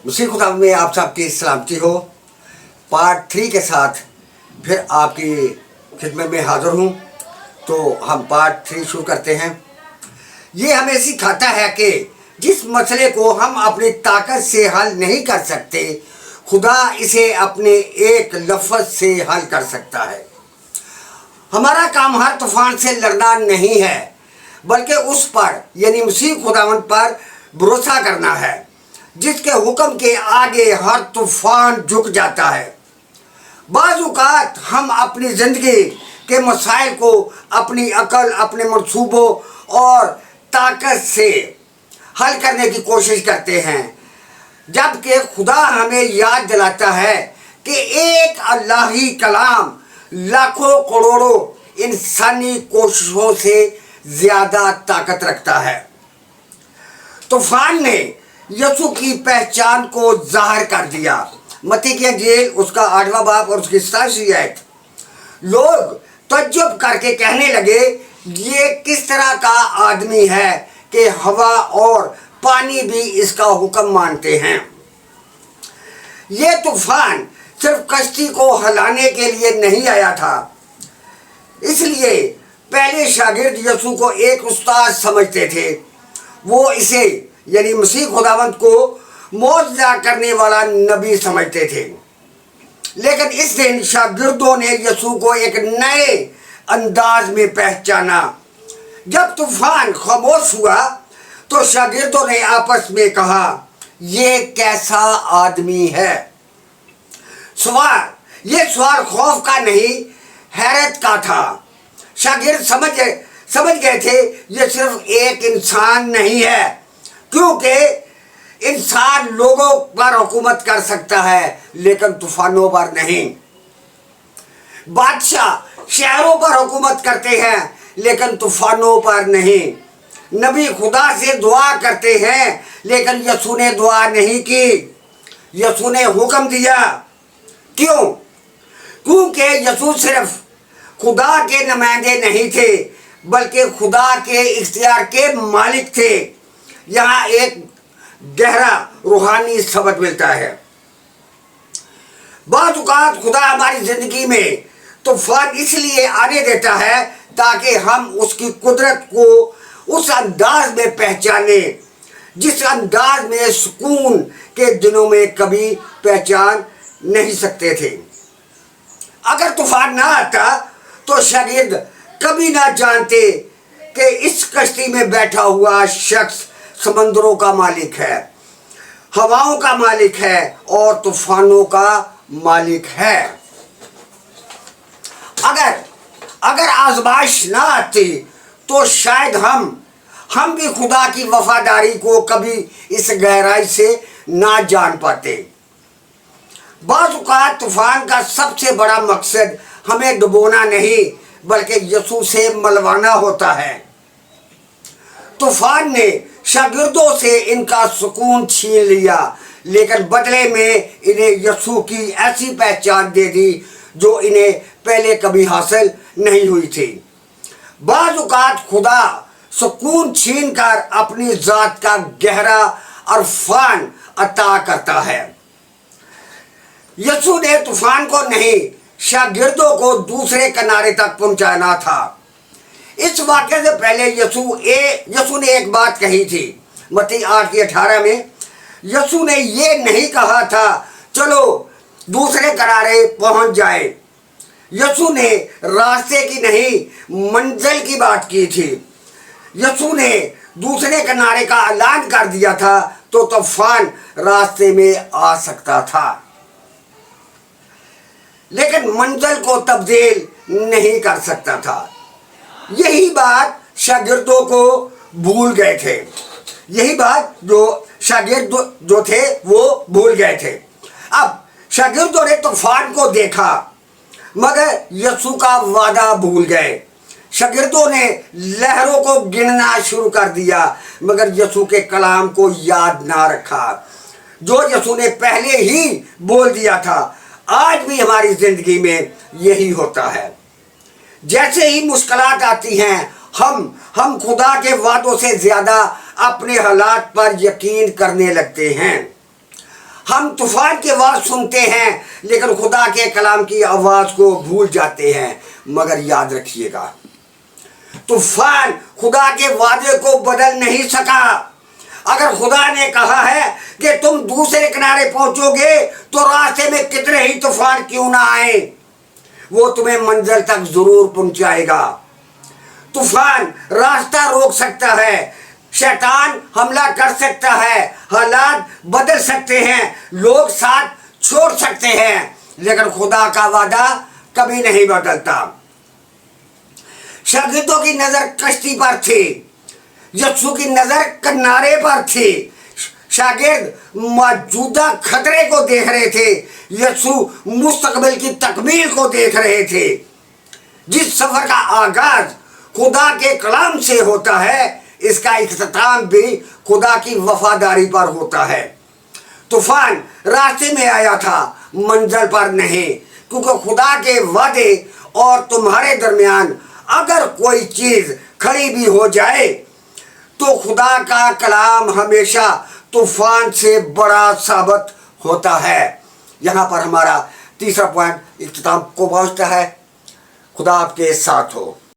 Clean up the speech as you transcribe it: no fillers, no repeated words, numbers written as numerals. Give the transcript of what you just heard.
मुसीह खुदा में आप सबकी सलामती हो। पार्ट 3 के साथ फिर आपकी खिदमत में हाज़िर हूँ। तो हम पार्ट 3 शुरू करते हैं। ये हमें सिखाता है कि जिस मसले को हम अपनी ताकत से हल नहीं कर सकते, खुदा इसे अपने एक लफ्ज़ से हल कर सकता है। हमारा काम हर तूफान से लड़ना नहीं है, बल्कि उस पर यानी मसीह खुदावंद पर भरोसा करना है, जिसके हुक्म के आगे हर तूफान झुक जाता है। बाज़ औक़ात हम अपनी ज़िंदगी के मसाइल को अपनी अकल, अपने मंसूबों और ताकत से हल करने की कोशिश करते हैं, जबकि खुदा हमें याद दिलाता है कि एक अल्लाही कलाम लाखों करोड़ों इंसानी कोशिशों से ज़्यादा ताकत रखता है। तूफान ने यसू की पहचान को ज़ाहिर कर दिया। मत्ती की इंजील उसका 8वां बाब और उसकी 7वीं आयत। लोग तज्जुब करके कहने लगे, ये किस तरह का आदमी है कि हवा और पानी भी इसका हुक्म मानते हैं। ये तूफान सिर्फ कश्ती को हिलाने के लिए नहीं आया था, इसलिए पहले शागिर्द यसू को एक उस्ताद समझते थे। वो इसे यानी मसीह खुदावंद को मौजज़ा करने वाला नबी समझते थे। लेकिन इस दिन शागिर्दों ने यसू को एक नए अंदाज में पहचाना। जब तूफान खामोश हुआ तो शागिर्दों ने आपस में कहा, ये कैसा आदमी है। ये सवाल खौफ का नहीं, हैरत का था। शागिर्द समझ गए थे, ये सिर्फ एक इंसान नहीं है, क्योंकि इंसान लोगों पर हुकूमत कर सकता है लेकिन तूफानों पर नहीं। बादशाह शहरों पर हुकूमत करते हैं लेकिन तूफानों पर नहीं। नबी खुदा से दुआ करते हैं लेकिन यसू ने दुआ नहीं की, यसू ने हुक्म दिया। क्यों? क्योंकि यसू सिर्फ खुदा के नुमाइंदे नहीं थे, बल्कि खुदा के इख्तियार के मालिक थे। यहाँ एक गहरा रूहानी सबक मिलता है। बाज़ औक़ात खुदा हमारी ज़िंदगी में तूफान इसलिए आने देता है ताकि हम उसकी कुदरत को उस अंदाज में पहचाने जिस अंदाज में सुकून के दिनों में कभी पहचान नहीं सकते थे। अगर तूफान ना आता तो शागिर्द कभी ना जानते कि इस कश्ती में बैठा हुआ शख्स समंदरों का मालिक है, हवाओं का मालिक है और तूफानों का मालिक है। अगर आज़माइश ना आती तो शायद हम भी खुदा की वफादारी को कभी इस गहराई से ना जान पाते। बाज़ औक़ात तूफान का सबसे बड़ा मकसद हमें डुबोना नहीं, बल्कि यसू से मिलवाना होता है। तूफान ने शागिर्दों से इनका सुकून छीन लिया, लेकिन बदले में इन्हें यसू की ऐसी पहचान दे दी जो इन्हें पहले कभी हासिल नहीं हुई थी। बाज़ औक़ात खुदा सुकून छीन कर अपनी ज़ात का गहरा अरफान अता करता है। यसू ने तूफान को नहीं, शागिर्दों को दूसरे किनारे तक पहुंचाना था। इस वाक़े से पहले यसू ने एक बात कही थी। मत्ती 8:18 में यसू ने ये नहीं कहा था, चलो दूसरे किनारे पहुंच जाए। यसू ने रास्ते की नहीं, मंजिल की बात की थी। यसू ने दूसरे किनारे का ऐलान कर दिया था तो तूफान रास्ते में आ सकता था, लेकिन मंजिल को तब्दील नहीं कर सकता था। यही बात शागिर्दों को भूल गए थे। यही बात जो शागिर्द जो थे वो भूल गए थे। अब शागिर्दों ने तूफान को देखा मगर यसू का वादा भूल गए। शागिर्दों ने लहरों को गिनना शुरू कर दिया मगर यसू के कलाम को याद ना रखा जो यसू ने पहले ही बोल दिया था। आज भी हमारी ज़िंदगी में यही होता है। जैसे ही मुश्किलात आती हैं हम खुदा के वादों से ज़्यादा अपने हालात पर यकीन करने लगते हैं। ہم طوفان کی آواز سنتے ہیں لیکن خدا کے کلام کی آواز کو بھول جاتے ہیں. مگر یاد رکھیے گا طوفان خدا کے وعدے کو بدل نہیں سکا. اگر خدا نے کہا ہے کہ تم دوسرے کنارے پہنچو گے تو راستے میں کتنے ہی طوفان کیوں نہ آئیں وہ تمہیں منزل تک ضرور پہنچائے گا. طوفان راستہ روک سکتا ہے, شیطان حملہ کر سکتا ہے, حالات بدل سکتے ہیں, لوگ ساتھ چھوڑ سکتے ہیں, لیکن خدا کا وعدہ کبھی نہیں بدلتا. شاگردوں کی نظر کشتی پر تھی, یسوع کی نظر کنارے پر تھی. شاگرد موجودہ خطرے کو دیکھ رہے تھے, یسوع مستقبل کی تکمیل کو دیکھ رہے تھے. جس سفر کا آغاز خدا کے کلام سے ہوتا ہے اس کا اختتام بھی خدا کی وفاداری پر ہوتا ہے. طوفان راستے میں آیا تھا, منزل پر نہیں, کیونکہ خدا کے وعدے اور تمہارے درمیان اگر کوئی چیز کھڑی بھی ہو جائے تو خدا کا کلام ہمیشہ طوفان سے بڑا ثابت ہوتا ہے. یہاں پر ہمارا تیسرا پوائنٹ اختتام کو پہنچتا ہے. خدا آپ کے ساتھ ہو.